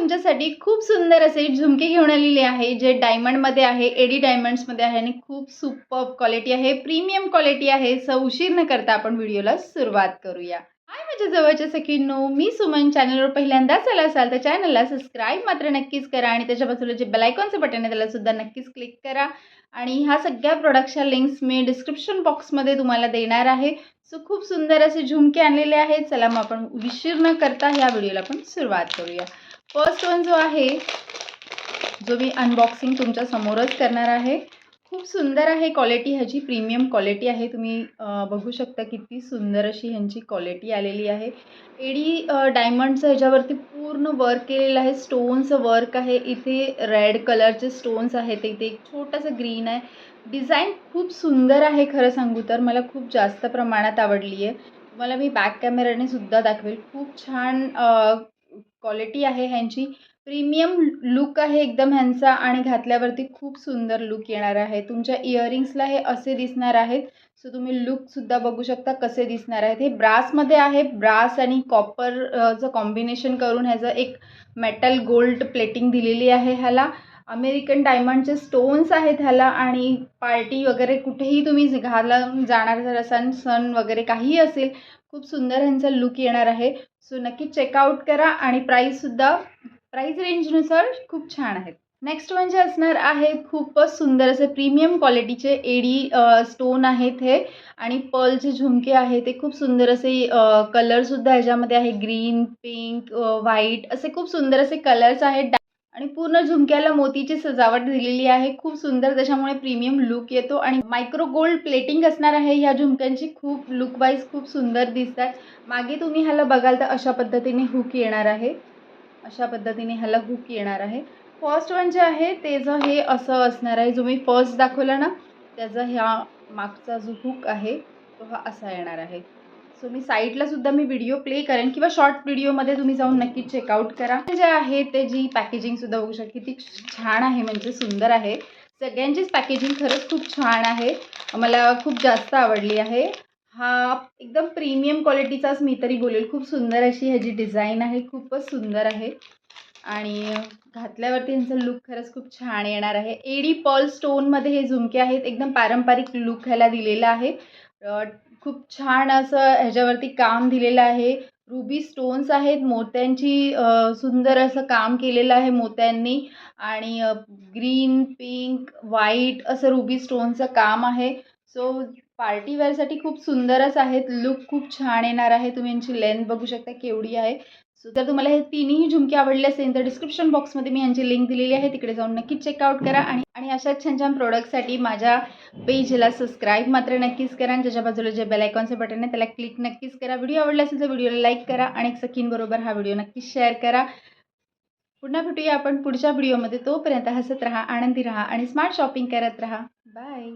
तुमच्यासाठी खूप सुंदर असे झुमके घेऊन आलेले आहे, जे डायमंडमध्ये आहे, एडी डायमंड्समध्ये आहे आणि खूप सुपर्ब क्वालिटी आहे, प्रीमियम क्वालिटी आहे. उशीर न करता आपण व्हिडिओला सुरुवात करूया. हाय माझ्या जवळच्या सखींनो, मी सुमन. चॅनलवर पहिल्यांदाच आला असाल तर चॅनलला सबस्क्राईब मात्र नक्कीच करा आणि त्याच्या बाजूला जे बेल आयकॉनचं बटन आहे त्याला सुद्धा नक्कीच क्लिक करा. आणि ह्या सगळ्या प्रोडक्टच्या लिंक्स मी डिस्क्रिप्शन बॉक्समध्ये तुम्हाला देणार आहे. खूप सुंदर असे झुमके आणलेले आहेत. चला मग आपण उशीर न करता ह्या व्हिडिओला आपण सुरुवात करूया. फर्स्ट वन जो आहे, जो मी अनबॉक्सिंग तुमच्या समोरच करणार आहे. खूप सुंदर आहे क्वालिटी, ह्याची प्रीमियम क्वालिटी आहे. तुम्ही बघू शकता किती सुंदर अशी ह्यांची क्वालिटी आलेली आहे. एडी डायमंडचं ह्याच्यावरती पूर्ण वर्क केलेलं आहे, स्टोनचं वर्क आहे. इथे रेड कलरचे स्टोन्स आहेत, इथे एक छोटंसं ग्रीन आहे. डिझाईन खूप सुंदर आहे. खरं सांगू तर मला खूप जास्त प्रमाणात आवडली आहे. तुम्हाला मी बॅक कॅमेराने सुद्धा दाखवेल. खूप छान क्वालिटी आहे ह्यांची. प्रीमियम लुक आहे एकदम ह्यांचा आणि घातल्यावरती खूप सुंदर लुक येणार आहे. तुमच्या इयरिंग्सला हे असे दिसणार आहेत. तुम्ही लुकसुद्धा बघू शकता कसे दिसणार आहेत. हे ब्रासमध्ये आहे. ब्रास आणि कॉपरचं कॉम्बिनेशन करून ह्याचं एक मेटल गोल्ड प्लेटिंग दिलेली आहे. ह्याला अमेरिकन डायमंडचे स्टोन्स आहेत ह्याला. आणि पार्टी वगैरे कुठेही तुम्ही घालून जाणार जर असाल, सण वगैरे काहीही असेल, खूप सुंदर ह्यांचा लुक येणार आहे. नक्की चेकआउट करा. आणि प्राईस रेंजनुसार खूप छान आहेत. नेक्स्ट म्हणजे असणार आहे खूपच सुंदर असे प्रीमियम क्वालिटीचे एडी स्टोन आहेत हे. आणि पर्लचे झुमके आहेत ते खूप सुंदर असे कलरसुद्धा ह्याच्यामध्ये आहे. ग्रीन, पिंक, व्हाईट असे खूप सुंदर असे कलर्स आहेत. आणि पूर्ण झुमक्याला मोतीची सजावट दिलेली आहे. खूप सुंदर, त्याच्यामुळे प्रीमियम लुक येतो. आणि मायक्रो गोल्ड प्लेटिंग असणार आहे ह्या झुमक्यांची. खूप लुक वाईज खूप सुंदर दिसतात. मागे तुम्ही ह्याला बघाल तर अशा पद्धतीने हुक येणार आहे. अशा पद्धतीने ह्याला हुक येणार आहे. फर्स्ट वन जे आहे ते हे असं असणार आहे. जो मी फर्स्ट दाखवला ना, त्याचा ह्या मागचा जो हुक आहे तो हा असा येणार आहे. मी साईडला सुद्धा मी व्हिडिओ प्ले करेन किंवा शॉर्ट व्हिडिओमध्ये तुम्ही जाऊन नक्की चेकआउट करा. जे आहे ते जी पॅकेजिंग सुद्धा बघू शकता किती छान आहे, म्हणजे सुंदर आहे. सगळ्यांचीच पॅकेजिंग खरंच खूप छान आहे, मला खूप जास्त आवडली आहे. हा एकदम प्रीमियम क्वालिटीचाच मी तरी बोलेल. खूप सुंदर अशी ह्याची डिझाईन आहे, खूपच सुंदर आहे. आणि घातल्यावरती ह्यांचं लुक खरंच खूप छान येणार आहे. एडी पर्ल स्टोनमध्ये हे झुमके आहेत. एकदम पारंपरिक लुक ह्याला दिलेला आहे. खूप छान असं ह्याच्यावरती काम दिलेलं आहे. रुबी स्टोन्स आहेत, मोत्यांची सुंदर असं काम केलेलं आहे मोत्यांनी. आणि ग्रीन, पिंक, व्हाईट असं रुबी स्टोनचं काम आहे. पार्टीवेअरसाठी खूप सुंदरच आहेत. लुक खूप छान येणार आहे. तुम्ही यांची लेंथ बघू शकता केवढी आहे. जर तुम्हाला हे तिन्ही झुमके आवडले असेल तर डिस्क्रिप्शन बॉक्समध्ये मी यांची लिंक दिलेली आहे, तिकडे जाऊन नक्कीच चेकआउट करा. आणि अशाच छान छान प्रोडक्टसाठी माझ्या पेजला सबस्क्राईब मात्र नक्कीच करा. आणि त्याच्या बाजूला जे बेल आयकॉनचं बटन आहे त्याला क्लिक नक्कीच करा. व्हिडिओ आवडला असेल तर व्हिडिओला लाईक करा आणि सखींबरोबर हा व्हिडिओ नक्कीच शेअर करा. पुन्हा भेटूया आपण पुढच्या व्हिडिओमध्ये. तोपर्यंत हसत राहा, आनंदी राहा आणि स्मार्ट शॉपिंग करत राहा. बाय.